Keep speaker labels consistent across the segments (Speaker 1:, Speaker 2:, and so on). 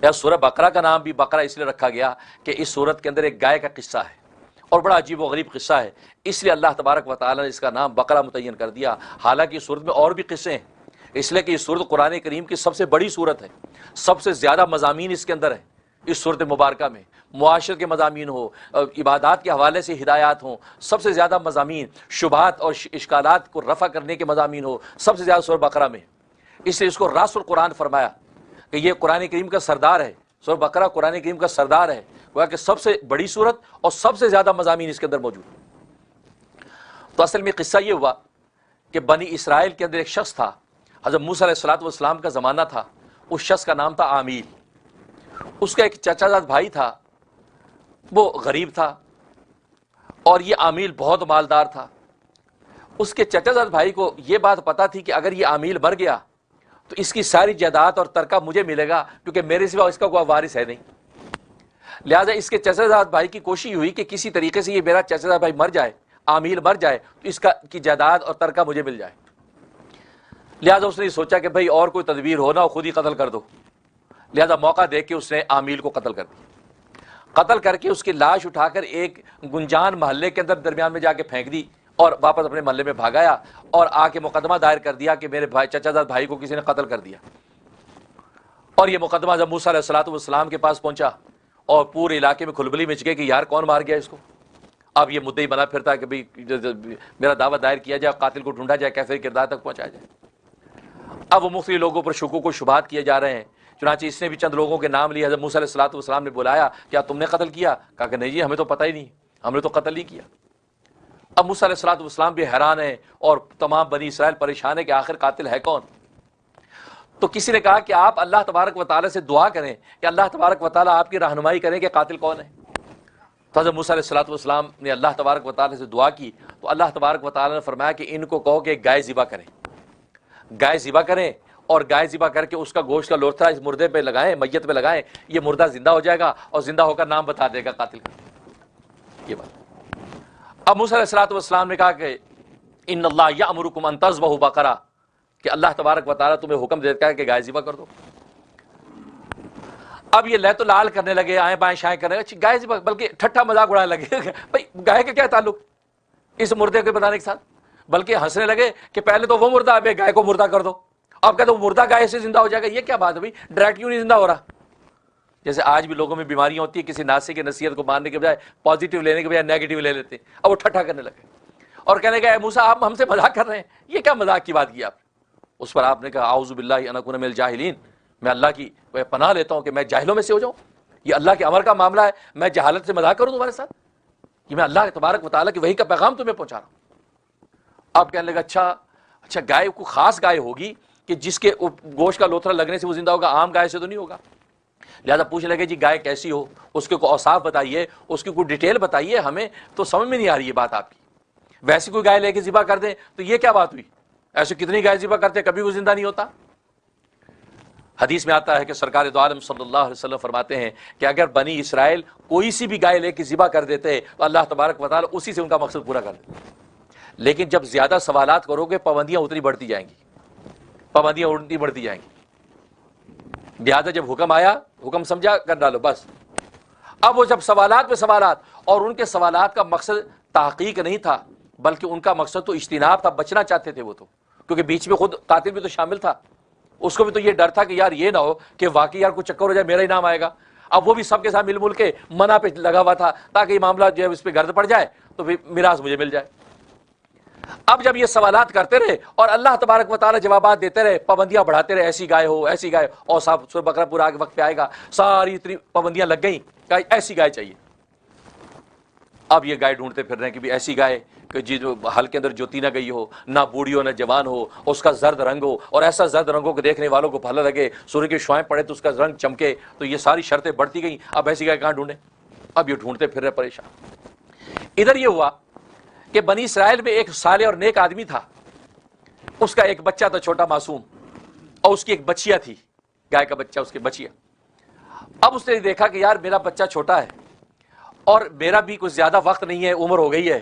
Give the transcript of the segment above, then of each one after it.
Speaker 1: یا سورہ بقرہ کا نام بھی بقرہ اس لیے رکھا گیا کہ اس سورت کے اندر ایک گائے کا قصہ ہے اور بڑا عجیب و غریب قصہ ہے، اس لیے اللہ تبارک و تعالیٰ نے اس کا نام بقرہ متعین کر دیا۔ حالانکہ اس سورت میں اور بھی قصے ہیں، اس لیے کہ یہ سورت قرآن کریم کی سب سے بڑی سورت ہے، سب سے زیادہ مضامین اس کے اندر ہیں۔ اس سورت مبارکہ میں معاشرت کے مضامین ہو، عبادات کے حوالے سے ہدایات ہوں، سب سے زیادہ مضامین، شبہات اور اشکالات کو رفع کرنے کے مضامین ہو، سب سے زیادہ سورہ بقرہ میں، اس لیے اس کو راس القرآن فرمایا کہ یہ قرآن کریم کا سردار ہے۔ سورہ بقرہ قرآن کریم کا سردار ہے، وہ کہ سب سے بڑی سورت اور سب سے زیادہ مضامین اس کے اندر موجود ہیں۔ تو اصل میں قصہ یہ ہوا کہ بنی اسرائیل کے اندر ایک شخص تھا، حضرت موسیٰ علیہ السلام کا زمانہ تھا، اس شخص کا نام تھا عامیل۔ اس کا ایک چچا زاد بھائی تھا، وہ غریب تھا، اور یہ عامیل بہت مالدار تھا۔ اس کے چچا زاد بھائی کو یہ بات پتا تھی کہ اگر یہ عامیل مر گیا تو اس کی ساری جائیداد اور ترکہ مجھے ملے گا، کیونکہ میرے سوا اس کا کوئی وارث ہے نہیں۔ لہٰذا اس کے چچا زاد بھائی کی کوشش ہوئی کہ کسی طریقے سے یہ میرا چچا زاد بھائی مر جائے، عامیل مر جائے تو اس کی جائیداد اور ترکہ مجھے مل جائے۔ لہٰذا اس نے سوچا کہ بھائی اور کوئی تدبیر ہو نہ ہو، خود ہی قتل کر دو۔ لہذا موقع دیکھ کے اس نے عامیل کو قتل کر دیا۔ قتل کر کے اس کی لاش اٹھا کر ایک گنجان محلے کے اندر درمیان میں جا کے پھینک دی اور واپس اپنے محلے میں بھاگایا اور آ کے مقدمہ دائر کر دیا کہ میرے چچا زاد بھائی کو کسی نے قتل کر دیا۔ اور یہ مقدمہ جب موسیٰ علیہ السلام کے پاس پہنچا اور پورے علاقے میں کھلبلی مچ گئی کہ یار کون مار گیا اس کو۔ اب یہ مدعی بنا پھرتا ہے کہ بھئی میرا دعویٰ دائر کیا جائے، قاتل کو ڈھونڈا جائے، کیفر کردار تک پہنچایا جائے۔ اب وہ مختلف لوگوں پر شکوک و شبہات کیے جا رہے ہیں، چنانچہ اس نے بھی چند لوگوں کے نام لیے۔ حضرت موسیٰ علیہ السلام نے بلایا، کیا تم نے قتل کیا؟ کہا کہ نہیں جی، ہمیں تو پتہ ہی نہیں، ہم نے تو قتل نہیں کیا۔ اب موسیٰ علیہ السلام بھی حیران ہیں اور تمام بنی اسرائیل پریشان ہے کہ آخر قاتل ہے کون۔ تو کسی نے کہا کہ آپ اللہ تبارک و تعالیٰ سے دعا کریں کہ اللہ تبارک و تعالیٰ آپ کی رہنمائی کریں کہ قاتل کون ہے۔ تو حضرت موسیٰ علیہ السلام نے اللہ تبارک و تعالیٰ سے دعا کی تو اللہ تبارک و تعالیٰ نے فرمایا کہ ان کو کہو کہ گائے ذبح کریں، گائے ذبح کریں، اور گائے ذبح کر کے اس کا گوشت کا لوتھڑا اس مردے پہ لگائیں، میت پہ لگائیں، یہ مردہ زندہ ہو جائے گا اور زندہ ہو کر نام بتا دے گا قاتل کا۔ یہ بات اب موسیٰ علیہ السلام نے کہا کہ ان اللہ یأمرکم ان تذبحوا بقرہ، کہ اللہ تبارک و تعالیٰ تمہیں حکم دیتا ہے کہ گائے ذبح کر دو۔ اب یہ لہت و لال کرنے لگے، آئیں بائیں شائیں کرنے لگے، گائے ذبح، بلکہ ٹھٹا مذاق اڑانے لگے بھائی گائے کا کیا تعلق اس مردے کے بتانے کے ساتھ، بلکہ ہنسنے لگے کہ پہلے تو وہ مردہ ہے، گائے کو مردہ کر دو۔ اب کہتے وہ مردہ گائے سے زندہ ہو جائے گا، یہ کیا بات ہے بھائی، ڈائریکٹ کیوں نہیں زندہ ہو رہا؟ جیسے آج بھی لوگوں میں بیماریاں ہوتی ہیں، کسی ناصح کی نصیحت کو ماننے کے بجائے پازیٹیو لینے کے بجائے نیگیٹو لے لیتے ہیں۔ اب وہ ٹھٹھا کرنے لگے اور کہنے لگے اے موسیٰ آپ ہم سے مذاق کر رہے ہیں، یہ کیا مذاق کی بات کی آپ نے؟ اس پر آپ نے کہا اعوذ باللہ ان اکون من الجاہلین، میں اللہ کی پناہ لیتا ہوں کہ میں جاہلوں میں سے ہو جاؤں، یہ اللہ کے امر کا معاملہ ہے، میں جہالت سے مذاق کروں تمہارے ساتھ؟ کہ میں اللہ تبارک و تعالیٰ کی وحی کا پیغام تمہیں پہنچا رہا ہوں۔ آپ کہنے لگا اچھا گائے کو خاص گائے ہوگی کہ جس کے گوشت کا لوتھڑا لگنے سے وہ زندہ ہوگا، عام گائے سے تو نہیں ہوگا۔ لہذا پوچھنے لگے جی گائے کیسی ہو، اس کے کوئی اوصاف بتائیے، اس کی کوئی ڈیٹیل بتائیے، ہمیں تو سمجھ میں نہیں آ رہی یہ بات آپ کی۔ ویسی کوئی گائے لے کے ذبح کر دیں تو یہ کیا بات ہوئی؟ ایسے کتنی گائے ذبح کرتے کبھی وہ زندہ نہیں ہوتا۔ حدیث میں آتا ہے کہ سرکار دو عالم صلی اللہ علیہ وسلم فرماتے ہیں کہ اگر بنی اسرائیل کوئی سی بھی گائے لے کے ذبح کر دیتے تو اللہ تبارک و تعالیٰ اسی سے ان کا مقصد پورا کر دیتے۔ لیکن جب زیادہ سوالات کرو گے پابندیاں اتنی بڑھتی جائیں گی، پابندیاں اتنی بڑھتی جائیں گی۔ لہٰذا جب حکم آیا، حکم سمجھا، کر ڈالو بس۔ اب وہ جب سوالات پہ سوالات، اور ان کے سوالات کا مقصد تحقیق نہیں تھا بلکہ ان کا مقصد تو اجتناب تھا، بچنا چاہتے تھے وہ تو، کیونکہ بیچ میں خود قاتل بھی تو شامل تھا، اس کو بھی تو یہ ڈر تھا کہ یار یہ نہ ہو کہ واقعی یار کوئی چکر ہو جائے میرا ہی نام آئے گا۔ اب وہ بھی سب کے ساتھ مل مل کے منع پہ لگا ہوا تھا تاکہ یہ معاملہ جو ہے اس پہ گرد پڑ جائے تو پھر میراث مجھے مل جائے۔ اب جب یہ سوالات کرتے رہے اور اللہ تبارک و تعالیٰ جوابات دیتے رہے، پابندیاں بڑھاتے رہے، ایسی گائے ہو، ایسی گائے، اور صاحب سورہ بقرہ پورا آگے وقت پہ آئے گا، ساری اتنی پابندیاں لگ گئیں کہ ایسی گائے چاہیے۔ اب یہ گائے ڈھونڈتے پھر رہے ہیں کہ بھی ایسی گائے کہ جی جو حل کے اندر جوتی نہ گئی ہو، نہ بوڑھی ہو نہ جوان ہو، اس کا زرد رنگ ہو، اور ایسا زرد رنگ ہو کہ دیکھنے والوں کو بھلا لگے، سورج کے شعاعیں پڑے تو اس کا رنگ چمکے۔ تو یہ ساری شرطیں بڑھتی گئیں، اب ایسی گائے کہاں ڈھونڈیں؟ اب یہ ڈھونڈتے پھر رہے پریشان۔ ادھر یہ ہوا کہ بنی اسرائیل میں ایک صالح اور نیک آدمی تھا، اس کا ایک بچہ تھا چھوٹا معصوم، اور اس کی ایک بچیا تھی، گائے کا بچہ، اس کی بچیا۔ اب اس نے دیکھا کہ یار میرا بچہ چھوٹا ہے اور میرا بھی کچھ زیادہ وقت نہیں ہے، عمر ہو گئی ہے،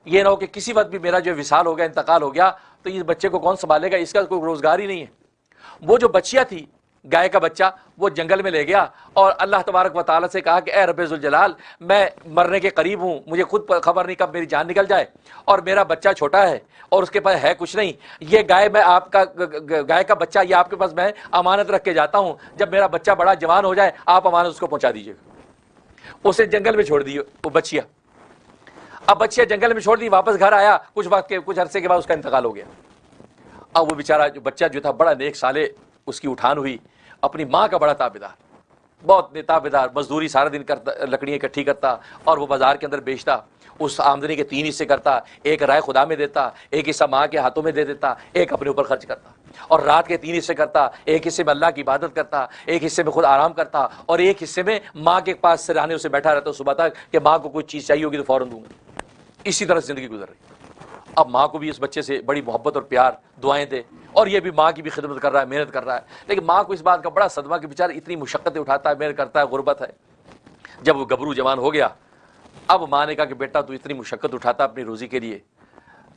Speaker 1: یہ نہ ہو کہ کسی وقت بھی میرا جو وصال ہو گیا، انتقال ہو گیا تو اس بچے کو کون سنبھالے گا، اس کا کوئی روزگار ہی نہیں ہے۔ وہ جو بچیا تھی گائے کا بچہ وہ جنگل میں لے گیا اور اللہ تبارک و تعالیٰ سے کہا کہ اے رب ذوالجلال میں مرنے کے قریب ہوں, مجھے خود خبر نہیں کب میری جان نکل جائے, اور میرا بچہ چھوٹا ہے اور اس کے پاس ہے کچھ نہیں, یہ گائے میں آپ کا گائے کا بچہ یہ آپ کے پاس میں امانت رکھ کے جاتا ہوں, جب میرا بچہ بڑا جوان ہو جائے آپ امانت اس کو پہنچا دیجیے گا. اسے جنگل میں چھوڑ دی وہ بچیا. اب بچیا جنگل میں چھوڑ دی, واپس گھر آیا, کچھ عرصے کے بعد اس کا انتقال ہو گیا. اب وہ بیچارہ جو بچہ جو تھا بڑا نیک سالے, اس کی اٹھان ہوئی, اپنی ماں کا بڑا تابعدار, بہت تابعدار, مزدوری سارا دن کرتا, لکڑیاں اکٹھی کرتا اور وہ بازار کے اندر بیچتا, اس آمدنی کے 3 حصے کرتا, ایک رائے خدا میں دیتا, ایک حصہ ماں کے ہاتھوں میں دے دیتا, ایک اپنے اوپر خرچ کرتا, اور رات کے 3 حصے کرتا, ایک حصے میں اللہ کی عبادت کرتا, ایک حصے میں خود آرام کرتا, اور ایک حصے میں ماں کے پاس سراہنے سے بیٹھا رہتا صبح تک کہ ماں کو کوئی چیز چاہیے ہوگی تو فوراً دوں گا. اسی طرح زندگی گزر رہی. اب ماں کو بھی اس بچے سے بڑی محبت اور پیار, دعائیں دے, اور یہ بھی ماں کی بھی خدمت کر رہا ہے, محنت کر رہا ہے, لیکن ماں کو اس بات کا بڑا صدمہ کہ بیچارہ اتنی مشقتیں اٹھاتا ہے, محنت کرتا ہے, غربت ہے. جب وہ گبرو جوان ہو گیا, اب ماں نے کہا کہ بیٹا تو اتنی مشقت اٹھاتا اپنی روزی کے لیے,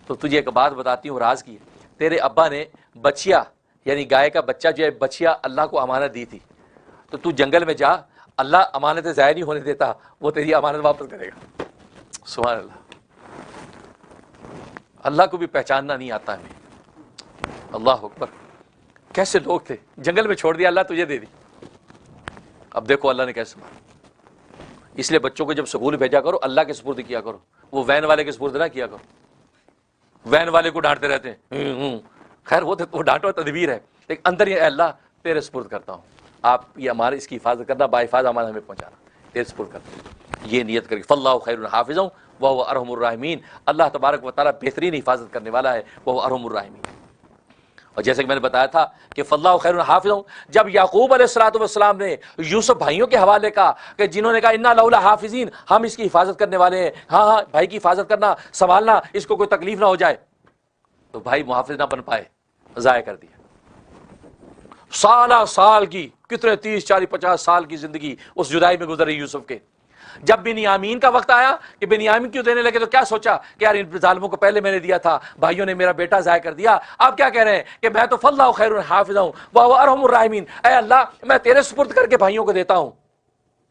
Speaker 1: تو تجھے ایک بات بتاتی ہوں راز کی, تیرے ابا نے بچیا یعنی گائے کا بچہ جو ہے بچیا اللہ کو امانت دی تھی, تو جنگل میں جا, اللہ امانتیں ضائع نہیں ہونے دیتا, وہ تیری امانت واپس کرے گا. سبحان اللہ. اللہ کو بھی پہچاننا نہیں آتا ہمیں. اللہ اکبر. کیسے لوگ تھے, جنگل میں چھوڑ دیا, اللہ تجھے دے دی. اب دیکھو اللہ نے کیسے مارا. اس لیے بچوں کو جب سکول بھیجا کرو اللہ کے سپرد کیا کرو, وہ وین والے کے سپرد نہ کیا کرو. وین والے کو ڈانٹتے رہتے ہیں, خیر وہ ڈانٹو تدبیر ہے, لیکن اندر یہ اللہ تیرے سپرد کرتا ہوں, آپ یہ ہمارے اس کی حفاظت کرنا, باحفاظ ہمارا ہمیں پہنچانا, تیرے سپرد کرتا ہوں. یہ نیت کر کے فاللہ خیر حافظ وہو ارحم الراحمین, اللہ تبارک و تعالیٰ بہترین حفاظت کرنے والا ہے, وہو ارحم الراحمین. اور جیسے کہ میں نے بتایا تھا کہ فاللہ خیر حافظ, جب یعقوب علیہ الصلوۃ والسلام نے یوسف بھائیوں کے حوالے کا کہ جنہوں نے کہا انا لولا حافظین, ہم اس کی حفاظت کرنے والے ہیں, ہاں بھائی کی حفاظت کرنا, سنبھالنا, اس کو کوئی تکلیف نہ ہو جائے, تو بھائی محافظ نہ بن پائے, ضائع کر دیا. سال کی کتنے 30 40 50 سال کی زندگی اس جدائی میں گزر رہی یوسف کے. جب بنیامین کا وقت آیا کہ بنیامین کیوں دینے لگے, تو کیا سوچا کہ یار ان ظالموں کو پہلے میں نے دیا تھا, بھائیوں نے میرا بیٹا ضائع کر دیا. آپ کیا کہہ رہے ہیں کہ میں تو فاللہ خیر حافظ ہوں وہو ارحم الراحمین, اے اللہ میں تیرے سپرد کر کے بھائیوں کو دیتا ہوں,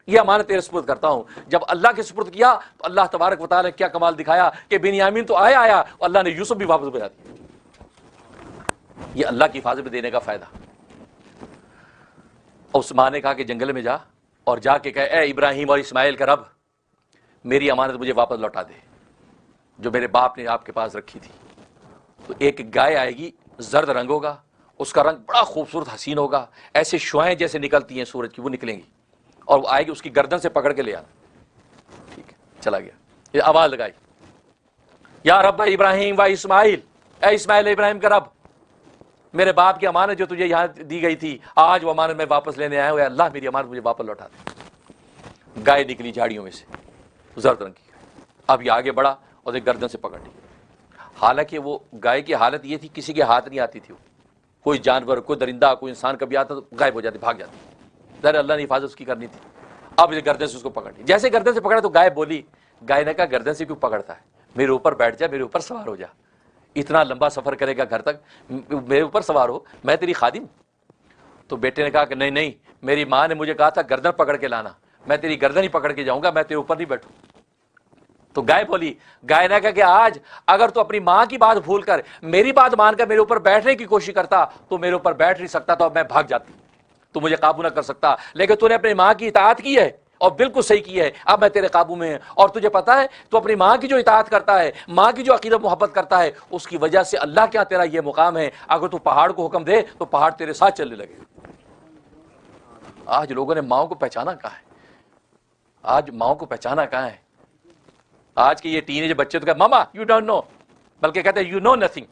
Speaker 1: یہ امانت تیرے سپرد کرتا ہوں. جب اللہ کے سپرد کیا تو اللہ تبارک و تعالیٰ نے کیا کمال دکھایا کہ بنیامین تو آیا, اور اللہ نے یوسف بھی واپس بھیجا دیا. یہ اللہ کی حفاظت میں دینے کا فائدہ. اس ماں نے کہا کہ جنگل میں جا اور جا کے کہے اے ابراہیم اور اسماعیل کا رب, میری امانت مجھے واپس لوٹا دے جو میرے باپ نے آپ کے پاس رکھی تھی. تو ایک گائے آئے گی, زرد رنگ ہوگا, اس کا رنگ بڑا خوبصورت حسین ہوگا, ایسے شعائیں جیسے نکلتی ہیں سورج کی وہ نکلیں گی, اور وہ آئے گی, اس کی گردن سے پکڑ کے لے آنا. ٹھیک ہے, چلا گیا. یہ آواز لگائی یا رب ابراہیم و اسماعیل, اے اسماعیل ابراہیم کا رب, میرے باپ کی امانت جو تجھے یہاں دی گئی تھی آج وہ امانت میں واپس لینے آیا ہوں, اے اللہ میری امانت مجھے واپس لوٹا دے. گائے نکلی جھاڑیوں میں سے, زرد رنگ کی. اب یہ آگے بڑھا اور ایک گردن سے پکڑ لی. حالانکہ وہ گائے کی حالت یہ تھی کسی کے ہاتھ نہیں آتی تھی, کوئی جانور, کوئی درندہ, کوئی انسان کبھی آتا تو غائب ہو جاتی, بھاگ جاتی. ظاہر اللہ نے حفاظت اس کی کرنی تھی. اب یہ گردن سے اس کو پکڑ لی. جیسے گردن سے پکڑا تو گائے بولی, گائے نے کہا گردن سے کیوں پکڑتا ہے, میرے اوپر بیٹھ جا, میرے اوپر سوار ہو جا, اتنا لمبا سفر کرے گا گھر تک, میرے اوپر سوار ہو, میں تیری خادم. تو بیٹے نے کہا کہ نہیں, میری ماں نے مجھے کہا تھا گردن پکڑ کے لانا, میں تیری گردن ہی پکڑ کے جاؤں گا, میں تیرے اوپر نہیں بیٹھوں. تو گائے بولی, گائے نے کہا کہ آج اگر تو اپنی ماں کی بات بھول کر میری بات مان کر میرے اوپر بیٹھنے کی کوشش کرتا تو میرے اوپر بیٹھ نہیں سکتا, تو اب میں بھاگ جاتی, تو مجھے قابو نہ کر سکتا. لیکن تو نے اپنی ماں کی اطاعت کی ہے اور بالکل صحیح کی ہے, اب میں تیرے قابو میں ہوں. اور تجھے پتا ہے تو اپنی ماں کی جو اطاعت کرتا ہے, ماں کی جو عقیدت محبت کرتا ہے, اس کی وجہ سے اللہ کے یہاں تیرا یہ مقام ہے, اگر تو پہاڑ کو حکم دے تو پہاڑ تیرے ساتھ چلنے لگے. آج لوگوں نے ماؤں کو پہچانا کہاں ہے, آج ماؤں کو پہچانا کہاں ہے. آج کے یہ ٹین ایج بچے تو کہتے ماما یو ڈونٹ نو, بلکہ کہتے ہیں you know nothing.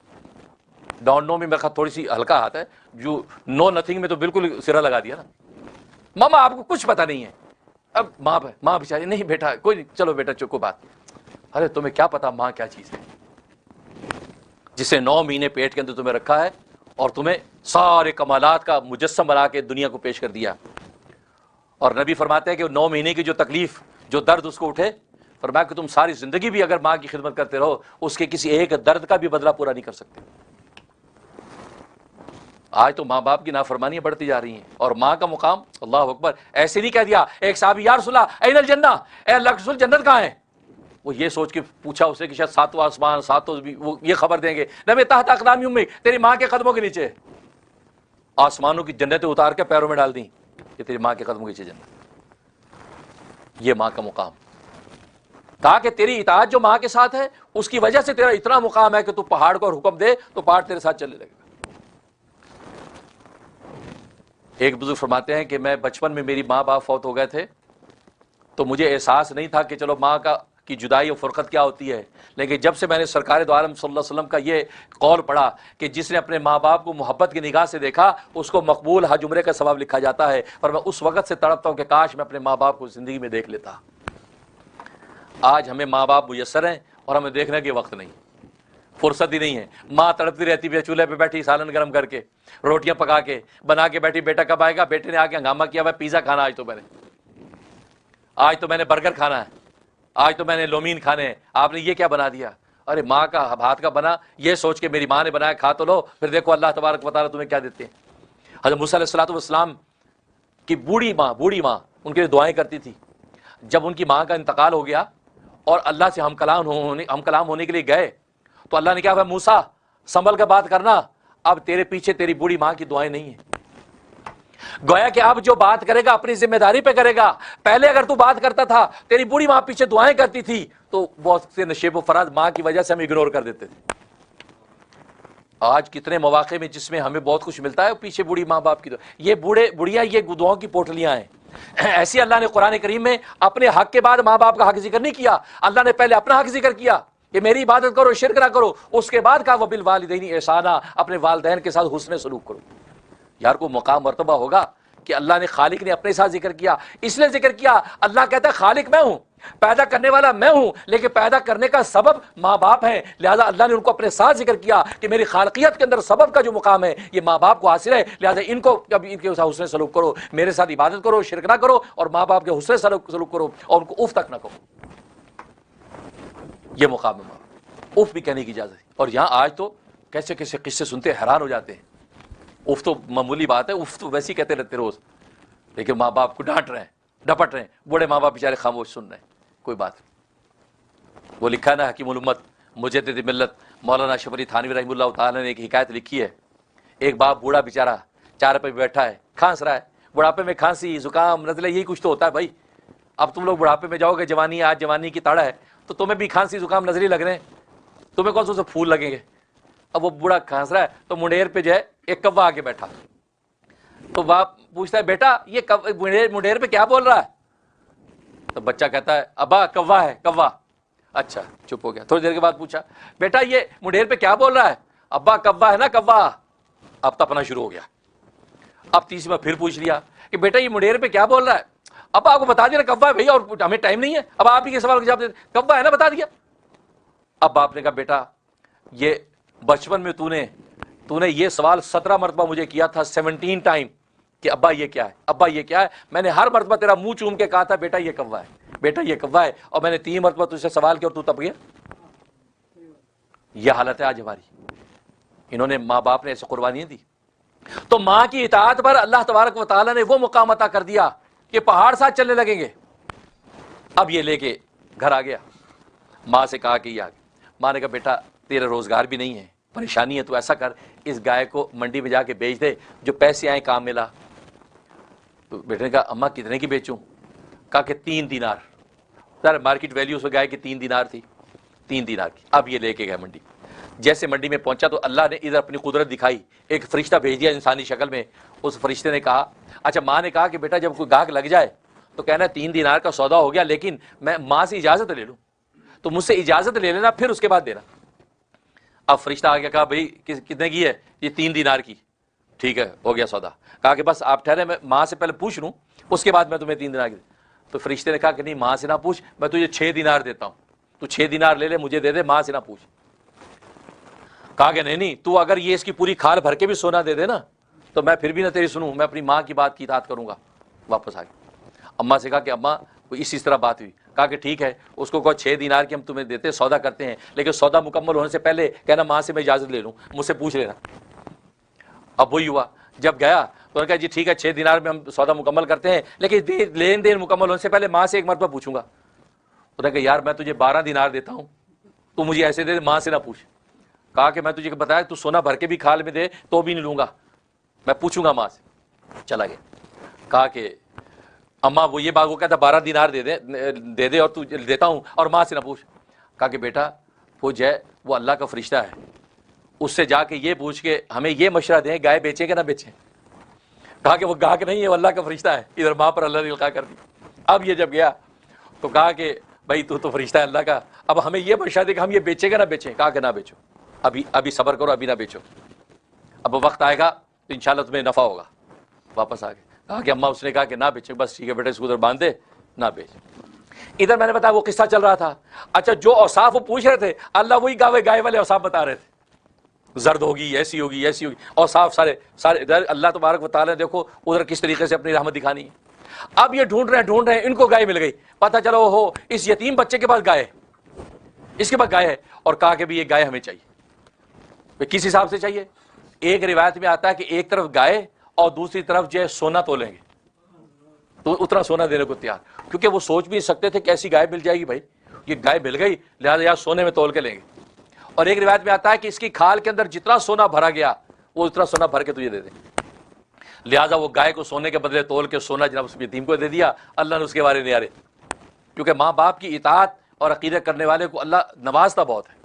Speaker 1: Don't know میں میرے خیال تھوڑی سی ہلکا ہاتھ ہے, جو نو نتھنگ میں تو بالکل سرا لگا دیا نا. ماما آپ کو کچھ پتا نہیں ہے. اب ماں بیچاری, نہیں بیٹا کوئی نہیں, چلو بیٹا چکو بات. ارے تمہیں کیا پتا ماں کیا چیز ہے, جسے 9 مہینے پیٹ کے اندر تمہیں رکھا ہے اور تمہیں سارے کمالات کا مجسم بنا کے دنیا کو پیش کر دیا. اور نبی فرماتے ہیں کہ 9 مہینے کی جو تکلیف, جو درد اس کو اٹھے, فرمایا کہ تم ساری زندگی بھی اگر ماں کی خدمت کرتے رہو اس کے کسی ایک درد کا بھی بدلہ پورا نہیں کر سکتے. آج تو ماں باپ کی نافرمانیاں بڑھتی جا رہی ہیں، اور ماں کا مقام، اللہ اکبر، ایسے نہیں کہہ دیا ایک صحابی یا رسول اللہ این الجنہ، اے اللہ کے رسول جنت کہاں ہے؟ وہ یہ سوچ کے پوچھا اسے کہ شاید ساتواں آسمان، ساتوں بھی وہ یہ خبر دیں گے، نبی تحت اقدام امی، تیری ماں کے قدموں کے نیچے، آسمانوں کی جنتیں اتار کے پیروں میں ڈال دیں کہ تیری ماں کے قدموں کے نیچے جنت۔ یہ ماں کا مقام، تاکہ تیری اطاعت جو ماں کے ساتھ ہے اس کی وجہ سے تیرا اتنا مقام ہے کہ تو پہاڑ کو حکم دے تو پہاڑ تیرے ساتھ چلنے لگے گا۔ ایک بزرگ فرماتے ہیں کہ میں بچپن میں میری ماں باپ فوت ہو گئے تھے تو مجھے احساس نہیں تھا کہ چلو ماں کی جدائی اور فرقت کیا ہوتی ہے، لیکن جب سے میں نے سرکار دو عالم صلی اللہ علیہ وسلم کا یہ قول پڑھا کہ جس نے اپنے ماں باپ کو محبت کی نگاہ سے دیکھا اس کو مقبول حج عمرے کا ثواب لکھا جاتا ہے، اور میں اس وقت سے تڑپتا ہوں کہ کاش میں اپنے ماں باپ کو زندگی میں دیکھ لیتا۔ آج ہمیں ماں باپ میسر ہیں اور ہمیں دیکھنے کے وقت نہیں، فرصت ہی نہیں ہے۔ ماں تڑپتی رہتی ہے چولہے پہ بیٹھی، سالن گرم کر کے، روٹیاں پکا کے بنا کے بیٹھی، بیٹا کب آئے گا؟ بیٹے نے آ کے ہنگامہ کیا ہوا پیزا کھانا، آج تو میں نے برگر کھانا ہے، آج تو میں نے لومین کھانے ہیں، آپ نے یہ کیا بنا دیا؟ ارے ماں کا ہاتھ کا بنا یہ سوچ کے میری ماں نے بنایا کھا تو لو، پھر دیکھو اللہ تبارک و تعالیٰ تمہیں کیا دیتے ہیں۔ حضرت موسیٰ علیہ الصلوۃ والسلام کی بوڑھی ماں ان کے لیے دعائیں کرتی تھی۔ جب ان کی ماں کا انتقال ہو گیا اور اللہ سے ہم کلام ہونے کے لیے گئے تو اللہ نے کہا ہے موسیٰ سنبھل کے بات کرنا، اب تیرے پیچھے تیری بوڑھی ماں کی دعائیں نہیں ہیں۔ گویا کہ اب جو بات کرے گا اپنی ذمہ داری پہ کرے گا، پہلے اگر تو بات کرتا تھا تیری بوڑھی ماں پیچھے دعائیں کرتی تھی تو بہت سے نشیب و فراز ماں کی وجہ سے ہم اگنور کر دیتے تھے۔ آج کتنے مواقع میں جس میں ہمیں بہت کچھ ملتا ہے پیچھے بوڑھی ماں باپ کی یہ بوڑھیاں یہ دعاؤں کی پوٹلیاں ہیں۔ ایسی اللہ نے قرآن کریم میں اپنے حق کے بعد ماں باپ کا حق ذکر نہیں کیا، اللہ نے پہلے اپنا حق ذکر کیا کہ میری عبادت کرو، شرک نہ کرو، اس کے بعد کہا وبالوالدین احسانا، اپنے والدین کے ساتھ حسن سلوک کرو۔ یار کو مقام مرتبہ ہوگا کہ اللہ نے خالق نے اپنے ساتھ ذکر کیا، اس لیے ذکر کیا اللہ کہتا ہے خالق میں ہوں، پیدا کرنے والا میں ہوں، لیکن پیدا کرنے کا سبب ماں باپ ہیں، لہذا اللہ نے ان کو اپنے ساتھ ذکر کیا کہ میری خالقیت کے اندر سبب کا جو مقام ہے یہ ماں باپ کو حاصل ہے، لہذا ان کو ان کے ساتھ حسن سلوک کرو، میرے ساتھ عبادت کرو، شرک نہ کرو، اور ماں باپ کے حسن سلوک کرو اور ان کو اف تک نہ کہو۔ یہ مقام ہے، اف بھی کہنے کی اجازت ہے۔ اور یہاں آج تو کیسے کیسے قصے سنتے حیران ہو جاتے ہیں۔ اف تو معمولی بات ہے، اف تو ویسے ہی کہتے رہتے روز، لیکن ماں باپ کو ڈانٹ رہے ہیں، ڈپٹ رہے ہیں، بوڑھے ماں باپ بیچارے خاموش سن رہے ہیں، کوئی بات نہیں۔ وہ لکھا نا حکیم الامت مجدد ملت مولانا اشرف علی تھانوی رحمہ اللہ تعالیٰ نے ایک حکایت لکھی ہے۔ ایک باپ بوڑھا بیچارہ چارے پہ بیٹھا ہے، کھانس رہا ہے۔ بڑھاپے میں کھانسی، زکام، نزلہ یہی کچھ تو ہوتا ہے بھائی۔ اب تم لوگ بڑھاپے میں جاؤ گے، جوانی آج جوانی کی تڑ ہے تو تمہیں بھی کھانسی زکام نزلے لگ رہے ہیں، تمہیں کون سے پھول لگیں گے؟ اب وہ بوڑھا کھانس رہا ہے تو منڈیر پہ جو ہے ایک کوا آ کے بیٹھا، تو باپ پوچھتا ہے بیٹا یہ منڈیر پہ کیا بول رہا ہے؟ تو بچہ کہتا ہے ابا کوا ہے، کوا۔ اچھا چپ ہو گیا۔ تھوڑی دیر کے بعد پوچھا بیٹا یہ منڈیر پہ کیا بول رہا ہے؟ ابا کوا ہے نا، کوا۔ اب تپنا شروع ہو گیا۔ اب تیسری بار پھر پوچھ لیا کہ بیٹا یہ منڈیر پہ کیا بول رہا ہے؟ اب آپ کو بتا دیا نا کوا ہے بھیا، اور ہمیں ٹائم نہیں ہے، اب آپ ہی کے سوال کا جواب دے، کوا ہے نا، بتا دیا۔ اب باپ نے کہا بیٹا یہ بچپن میں تو نے یہ سوال 17 مرتبہ مجھے کیا تھا، 17 ٹائم، کہ ابا یہ کیا ہے، ابا یہ کیا ہے۔ میں نے ہر مرتبہ تیرا منہ چوم کے کہا تھا بیٹا یہ کوا ہے، بیٹا یہ کوا ہے، اور میں نے 3 مرتبہ تجھ سے سوال کیا اور تو تب گیا۔ یہ حالت ہے آج ہماری۔ انہوں نے ماں باپ نے ایسے قربانیاں دی، تو ماں کی اطاعت پر اللہ تبارک و تعالیٰ نے وہ مقام عطا کر دیا کہ پہاڑ ساتھ چلنے لگیں گے۔ اب یہ لے کے گھر آ گیا، ماں سے کہا کہ یہ آ گیا۔ ماں نے کہا بیٹا تیرا روزگار بھی نہیں ہے، پریشانی ہے، تو ایسا کر اس گائے کو منڈی میں جا کے بیچ دے، جو پیسے آئیں کام ملا۔ تو بیٹے نے کہا اماں کتنے کی بیچوں؟ کہا کہ 3 دینار۔ سر مارکیٹ ویلیو اس گائے کی 3 دینار تھی، 3 دینار کی۔ اب یہ لے کے گئے منڈی۔ جیسے منڈی میں پہنچا تو اللہ نے ادھر اپنی قدرت دکھائی، ایک فرشتہ بھیج دیا انسانی شکل میں۔ اس فرشتے نے کہا، اچھا ماں نے کہا کہ بیٹا جب کوئی گاہک لگ جائے تو کہنا 3 دینار کا سودا ہو گیا، لیکن میں ماں سے اجازت لے لوں، تو مجھ سے اجازت لے لینا پھر اس کے بعد دینا۔ اب فرشتہ آ گیا، کہا بھائی کتنے کی ہے؟ یہ 3 دینار کی۔ ٹھیک ہے ہو گیا سودا۔ کہا کہ بس آپ ٹھہرے، میں ماں سے پہلے پوچھ لوں، اس کے بعد میں تمہیں 3 دینار کی۔ تو فرشتے نے کہا کہ نہیں ماں سے نہ پوچھ، میں تجھے 6 دینار دیتا ہوں، تو 6 دینار لے لے مجھے دے دے، ماں سے نہ پوچھ۔ کہا کہ نہیں تو اگر یہ اس کی پوری کھال بھر کے بھی سونا دے دے نا تو میں پھر بھی نہ تیری سنوں، میں اپنی ماں کی بات کی اطاعت کروں گا۔ واپس آ گیا۔ اماں سے کہا کہ اماں اسی طرح بات ہوئی۔ کہا کہ ٹھیک ہے، اس کو کہو 6 دینار کی ہم تمہیں دیتے، سودا کرتے ہیں، لیکن سودا مکمل ہونے سے پہلے کہنا ماں سے میں اجازت لے لوں، مجھ سے پوچھ لینا۔ اب وہی ہوا، جب گیا تو انہوں نے کہا جی ٹھیک ہے 6 دینار میں ہم سودا مکمل کرتے ہیں، لیکن لین دین مکمل ہونے سے پہلے ماں سے ایک مرتبہ پوچھوں گا۔ انہوں نے کہا یار میں تجھے 12 دینار دیتا ہوں، تو مجھے ایسے دے، ماں سے نہ پوچھ۔ کہا کہ میں تجھے بتایا تو سونا بھر کے بھی کھال میں دے تو بھی نہیں لوں گا، میں پوچھوں گا ماں سے۔ چلا گیا، کہا کہ اماں وہ یہ باغ کہتا 12 دینار دے دے اور تو دیتا ہوں اور ماں سے نہ پوچھ۔ کہا کہ بیٹا وہ جو ہے وہ اللہ کا فرشتہ ہے، اس سے جا کے یہ پوچھ کے ہمیں یہ مشورہ دیں گائے بیچیں کہ نہ بیچیں۔ کہا کہ وہ گاہک نہیں ہے، وہ اللہ کا فرشتہ ہے، ادھر ماں پر اللہ نے القاء کر دی۔ اب یہ جب گیا تو کہا کہ بھائی تو فرشتہ ہے اللہ کا، اب ہمیں یہ مشورہ دے کہ ہم یہ بیچیں کہ نہ بیچیں۔ کہا کہ نہ بیچو، ابھی صبر کرو، ابھی نہ بیچو، اب وقت آئے گا تو انشاءاللہ تمہیں نفع ہوگا۔ واپس آ گئے، کہا کہ اماں اس نے کہا کہ نہ بیچے، بس ٹھیک ہے بیٹا اس کو ادھر باندھ دے، نہ بیچ۔ ادھر میں نے بتایا وہ قصہ چل رہا تھا۔ اچھا جو اوصاف وہ پوچھ رہے تھے اللہ وہی گائے والے اوصاف بتا رہے تھے، زرد ہوگی، ایسی ہوگی، ایسی ہوگی، اوصاف سارے اللہ تبارک و تعالیٰ نے دیکھو ادھر کس طریقے سے اپنی رحمت دکھانی ہے۔ اب یہ ڈھونڈ رہے ہیں، ان کو گائے مل گئی، پتہ چلو ہو اس یتیم بچے کے پاس گائے، اس کے پاس گائے ہے، اور کہا کہ بھی یہ گائے ہمیں چاہیے۔ کس حساب سے چاہیے؟ ایک روایت میں آتا ہے کہ ایک طرف گائے اور دوسری طرف جو ہے سونا تولیں گے، تو اتنا سونا دینے کو تیار، کیونکہ وہ سوچ بھی نہیں سکتے تھے کہ ایسی گائے مل جائے گی، بھائی یہ گائے مل گئی لہٰذا یار سونے میں تول کے لیں گے۔ اور ایک روایت میں آتا ہے کہ اس کی کھال کے اندر جتنا سونا بھرا گیا وہ اتنا سونا بھر کے تجھے دے دیں، لہٰذا وہ گائے کو سونے کے بدلے تول کے سونا جناب اس یتیم کو دے دیا۔ اللہ نے اس کے بارے نہارے، کیونکہ ماں باپ کی اطاعت اور عقیدہ کرنے والے کو اللہ نوازتا بہت ہے۔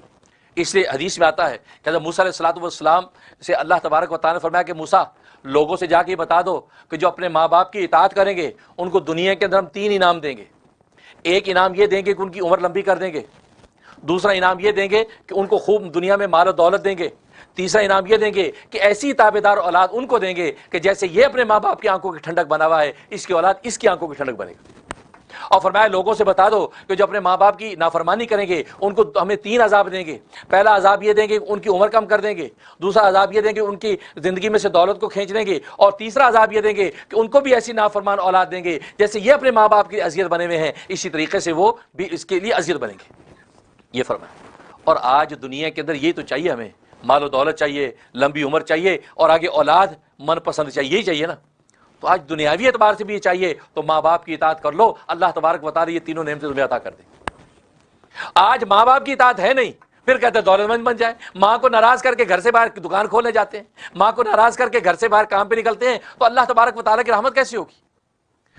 Speaker 1: اس لیے حدیث میں آتا ہے کہ حضرت موسیٰ علیہ السلام سے اللہ تبارک و تعالیٰ نے فرمایا کہ موسیٰ لوگوں سے جا کے بتا دو کہ جو اپنے ماں باپ کی اطاعت کریں گے ان کو دنیا کے اندر ہم 3 انعام دیں گے۔ ایک انعام یہ دیں گے کہ ان کی عمر لمبی کر دیں گے، دوسرا انعام یہ دیں گے کہ ان کو خوب دنیا میں مال و دولت دیں گے، تیسرا انعام یہ دیں گے کہ ایسی تابعدار اولاد ان کو دیں گے کہ جیسے یہ اپنے ماں باپ کی آنکھوں کی ٹھنڈک بنا ہوا ہے اس کی اولاد اس کی آنکھوں کی ٹھنڈک بنے گی۔ اور فرمایا لوگوں سے بتا دو کہ جو اپنے ماں باپ کی نافرمانی کریں گے ان کو ہمیں 3 عذاب دیں گے۔ پہلا عذاب یہ دیں گے ان کی عمر کم کر دیں گے، دوسرا عذاب یہ دیں گے ان کی زندگی میں سے دولت کو کھینچ دیں گے، اور تیسرا عذاب یہ دیں گے کہ ان کو بھی ایسی نافرمان اولاد دیں گے جیسے یہ اپنے ماں باپ کی اذیت بنے ہوئے ہیں اسی طریقے سے وہ بھی اس کے لیے اذیت بنیں گے، یہ فرمایا۔ اور آج دنیا کے اندر یہی تو چاہیے، ہمیں مال و دولت چاہیے، لمبی عمر چاہیے، اور آگے اولاد من پسند چاہیے، یہی چاہیے نا۔ تو آج دنیاوی اعتبار سے بھی یہ چاہیے تو ماں باپ کی اطاعت کر لو، اللہ تبارک و تعالیٰ یہ تینوں نعمتیں تمہیں عطا کر دیں۔ آج ماں باپ کی اطاعت ہے نہیں، پھر کہتے ہیں دولت مند بن جائے، ماں کو ناراض کر کے گھر سے باہر دکان کھولنے جاتے ہیں، ماں کو ناراض کر کے گھر سے باہر کام پہ نکلتے ہیں، تو اللہ تبارک و تعالیٰ کی رحمت کیسی ہوگی؟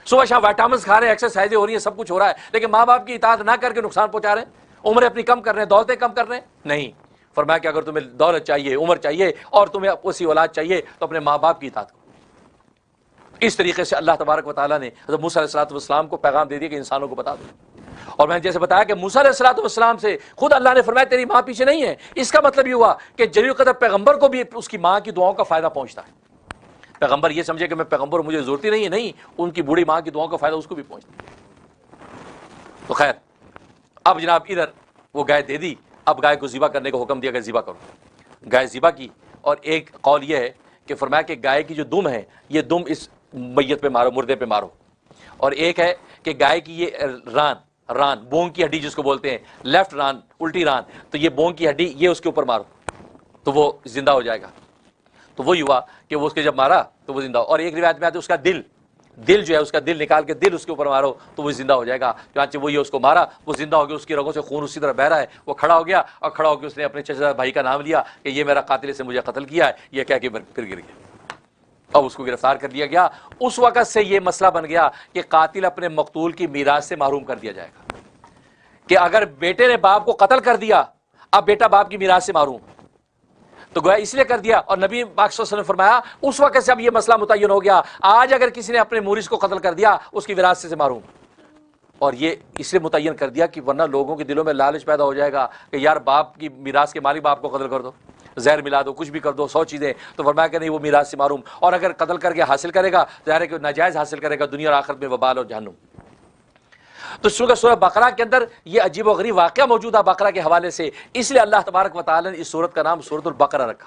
Speaker 1: صبح شام وائٹامنس کھا رہے ہیں، ایکسرسائزیں ہو رہی ہیں، سب کچھ ہو رہا ہے، لیکن ماں باپ کی اطاعت نہ کر کے نقصان پہنچا رہے ہیں، عمریں اپنی کم کر رہے ہیں، دولتیں کم کر رہے ہیں۔ نہیں، فرمایا کہ اگر تمہیں دولت چاہیے، عمر چاہیے اور تمہیں اسی اولاد چاہیے تو اپنے ماں باپ کی اطاعت کرو۔ اس طریقے سے اللہ تبارک و تعالیٰ نے حضرت موسیٰ علیہ السلام کو پیغام دے دیا کہ انسانوں کو بتا دو۔ اور میں نے جیسے بتایا کہ موسیٰ علیہ السلام سے خود اللہ نے فرمایا تیری ماں پیچھے نہیں ہے، اس کا مطلب یہ ہوا کہ جلیل قدر پیغمبر کو بھی اس کی ماں کی دعاؤں کا فائدہ پہنچتا ہے۔ پیغمبر یہ سمجھے کہ میں پیغمبر مجھے ضرورت ہی نہیں ہے، نہیں، ان کی بوڑھی ماں کی دعاؤں کا فائدہ اس کو بھی پہنچتا ہے۔ تو خیر اب جناب ادھر وہ گائے دے دی، اب گائے کو ذبح کرنے کا حکم دیا کہ ذبح کرو۔ گائے ذبح کی، اور ایک قول یہ ہے کہ فرمایا کہ گائے کی جو دم ہے یہ دم اس میت پہ مارو، مردے پہ مارو، اور ایک ہے کہ گائے کی یہ ران بونگ کی ہڈی جس کو بولتے ہیں، لیفٹ ران، الٹی ران، تو یہ بونگ کی ہڈی یہ اس کے اوپر مارو تو وہ زندہ ہو جائے گا۔ تو وہی ہوا کہ وہ اس کے جب مارا تو وہ زندہ ہو۔ اور ایک روایت میں آتا ہے اس کا دل جو ہے اس کا دل نکال کے دل اس کے اوپر مارو تو وہ زندہ ہو جائے گا۔ چنانچہ وہ یہ اس کو مارا، وہ زندہ ہو گیا، اس کی رگوں سے خون اسی طرح بہ رہا ہے، وہ کھڑا ہو گیا اور کھڑا ہو کے اس نے اپنے چچا بھائی کا نام لیا کہ یہ میرا قاتل سے مجھے قتل کیا ہے، یہ کہہ کے پھر گر گیا۔ اب اس کو گرفتار کر لیا گیا۔ اس وقت سے یہ مسئلہ بن گیا کہ قاتل اپنے مقتول کی میراث سے محروم کر دیا جائے گا، کہ اگر بیٹے نے باپ کو قتل کر دیا اب بیٹا باپ کی میراث سے محروم، تو گویا اس لیے کر دیا۔ اور نبی پاک صلی اللہ علیہ وسلم نے فرمایا اس وقت سے اب یہ مسئلہ متعین ہو گیا، آج اگر کسی نے اپنے مورث کو قتل کر دیا اس کی وراثت سے محروم۔ اور یہ اس لیے متعین کر دیا کہ ورنہ لوگوں کے دلوں میں لالچ پیدا ہو جائے گا کہ یار باپ کی میراث کے مالک باپ کو قتل کر دو، زہر ملا دو، کچھ بھی کر دو، 100 چیزیں، تو فرمایا کہ نہیں وہ میراث سے محروم۔ اور اگر قتل کر کے حاصل کرے گا ظاہر ہے کہ ناجائز حاصل کرے گا، دنیا اور آخرت میں وبال اور جہنم۔ تو سورہ بقرہ کے اندر یہ عجیب و غریب واقعہ موجود ہے بقرہ کے حوالے سے، اس لیے اللہ تبارک و تعالی نے اس سورت کا نام سورۃ البقرہ رکھا۔